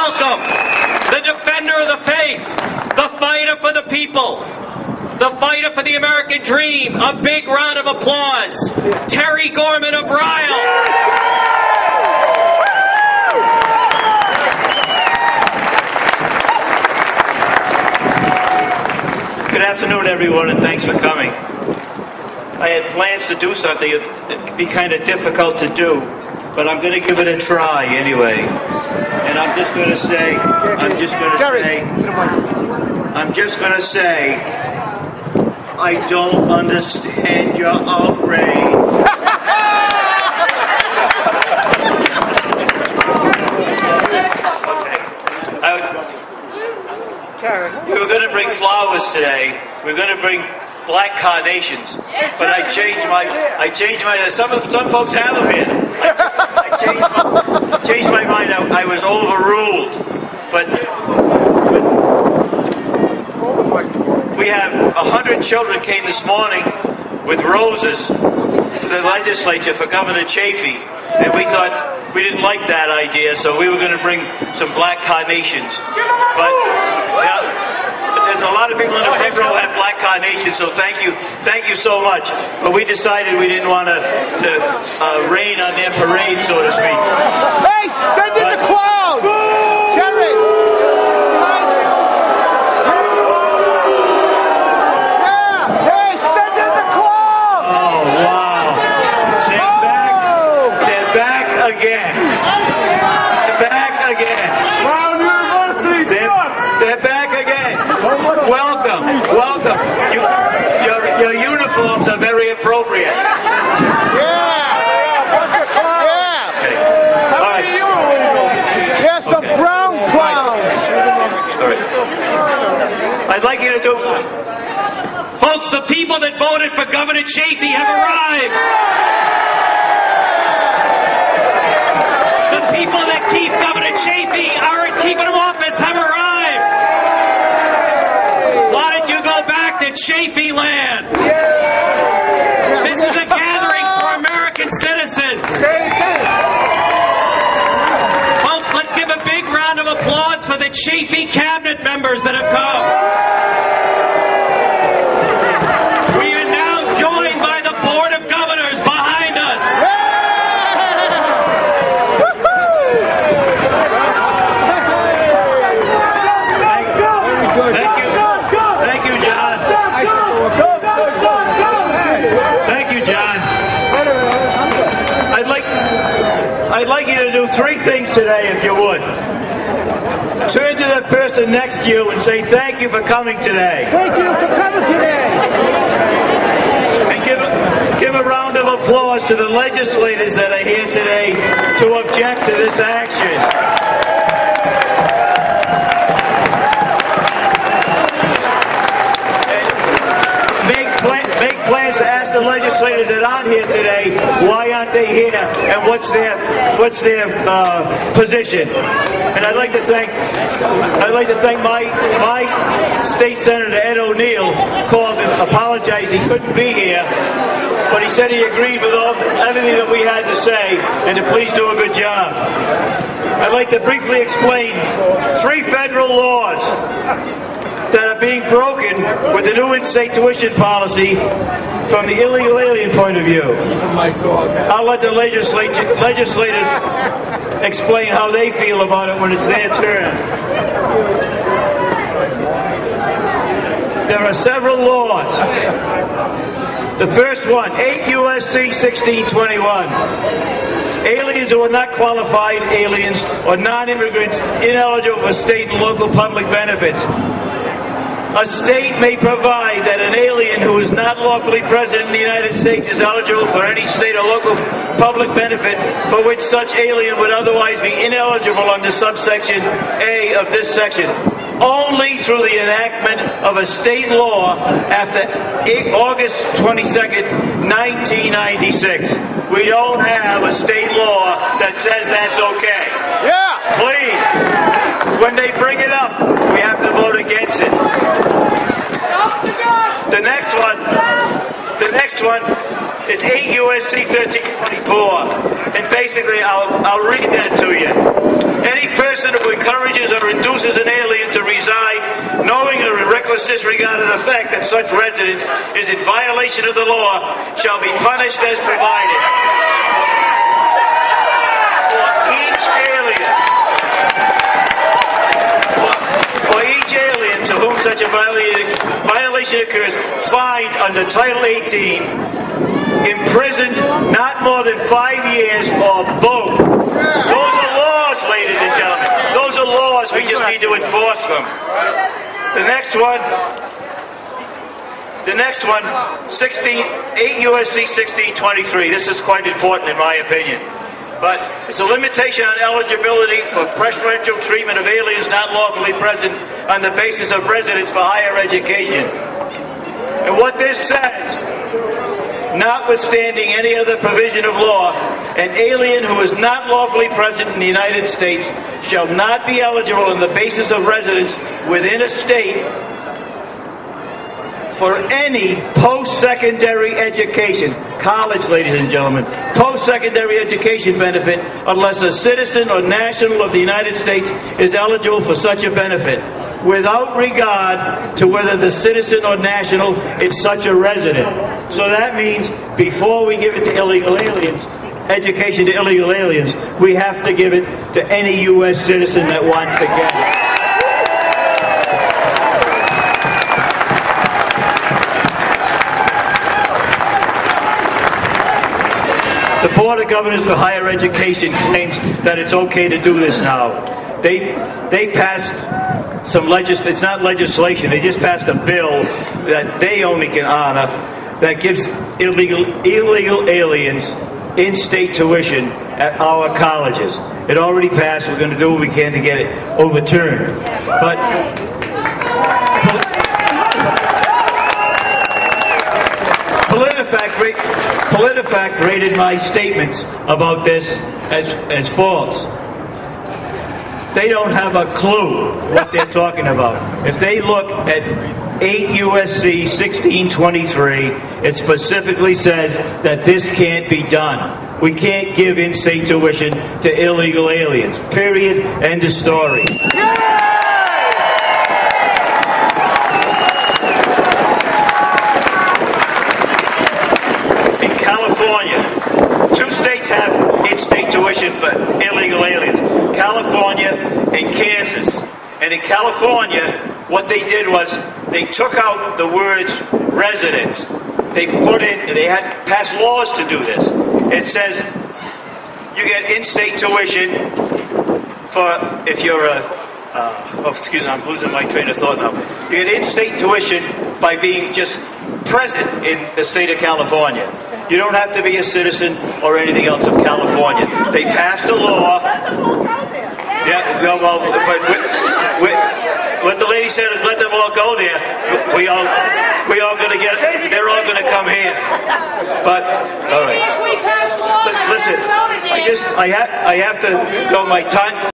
welcome the defender of the faith, the fighter for the people, the fighter for the American dream. A big round of applause, Terry Gorman of RIILE. Good afternoon, everyone, and thanks for coming. I had plans to do something. It'd be kind of difficult to do, but I'm going to give it a try anyway. And I'm just going to say, I don't understand your outrage. We were going to bring flowers today. We were going to bring black carnations, but I changed my. Some folks have them here. I changed my mind. I was overruled. But we have 100 children came this morning with roses to the legislature for Governor Chafee, and we thought we didn't like that idea, so we were going to bring some black carnations. But there's a lot of people in the front row have black carnations, so thank you so much. But we decided we didn't want to rain on their parade, so to speak. Hey, send in the clouds! Jerry! Yeah! Hey, send in the clouds! Oh, wow. They're back again. They're back again. Brown University sucks! They're back again. Welcome. Your uniforms are very appropriate. Brown clowns. All right. I'd like you to do... Folks, the people that voted for Governor Chafee have arrived. The people that keep Governor Chafee aren't keeping him office have arrived. Why don't you go back to Chafee land? This is a gathering for American citizens. Folks, let's give a big round of applause for the Chafee cabinet members that have come. We are now joined by the Board of Governors behind us. Thank you, John. Thank you, John. I'd like you to do three things today, if you would. Turn to the person next to you and say, thank you for coming today. Thank you for coming today. And give a round of applause to the legislators that are here today to object to this action. Make plans to ask the legislators that aren't here today why aren't they here and what's their position. And I'd like to thank my state senator Ed O'Neill called and apologized he couldn't be here, but he said he agreed with everything that we had to say and to please do a good job. I'd like to briefly explain 3 federal laws that are being broken with the new in-state tuition policy from the illegal alien point of view. I'll let the legislators explain how they feel about it when it's their turn. There are several laws. The first one, 8 U.S.C. 1621. Aliens who are not qualified aliens or non-immigrants ineligible for state and local public benefits. A state may provide that an alien who is not lawfully present in the United States is eligible for any state or local public benefit for which such alien would otherwise be ineligible under subsection A of this section, only through the enactment of a state law after August 22nd, 1996. We don't have a state law that says that's okay. Yeah. Please, when they bring it up, we have to vote against it. The next one is 8 U.S.C. 1324, and basically I'll read that to you. Any person person who encourages or induces an alien to reside, knowing or in reckless disregard of the fact that such residence is in violation of the law, shall be punished as provided. For each alien to whom such a violation occurs, fined under Title 18, imprisoned not more than 5 years or both. Those are laws, ladies and gentlemen. Those are laws. We just need to enforce them. The next one, 8 U.S.C. 1623. This is quite important in my opinion. But it's a limitation on eligibility for preferential treatment of aliens not lawfully present on the basis of residence for higher education. And what this says, notwithstanding any other provision of law, an alien who is not lawfully present in the United States shall not be eligible on the basis of residence within a state for any post-secondary education, college, ladies and gentlemen, post-secondary education benefit unless a citizen or national of the United States is eligible for such a benefit, without regard to whether the citizen or national is such a resident. So that means before we give it to illegal aliens, education to illegal aliens, we have to give it to any U.S. citizen that wants to get it. The Board of Governors for Higher Education claims that it's okay to do this now. They passed some it's not legislation, they just passed a bill that they only can honor that gives illegal aliens in-state tuition at our colleges. It already passed. We're going to do what we can to get it overturned. But PolitiFact rated my statements about this as false. They don't have a clue what they're talking about. If they look at 8 U.S.C. 1623, it specifically says that this can't be done. We can't give in-state tuition to illegal aliens. Period. End of story. Two states have in-state tuition for illegal aliens, California and Kansas. And in California, what they did was they took out the words residence. They had passed laws to do this. It says you get in-state tuition for, if you're excuse me, I'm losing my train of thought now. You get in-state tuition by being just present in the state of California. You don't have to be a citizen or anything else of California. They passed a law. Yeah, well, but what the lady said is let them all go there. We all gonna get. They're all gonna come here. But all right. Listen, I have to go. My time.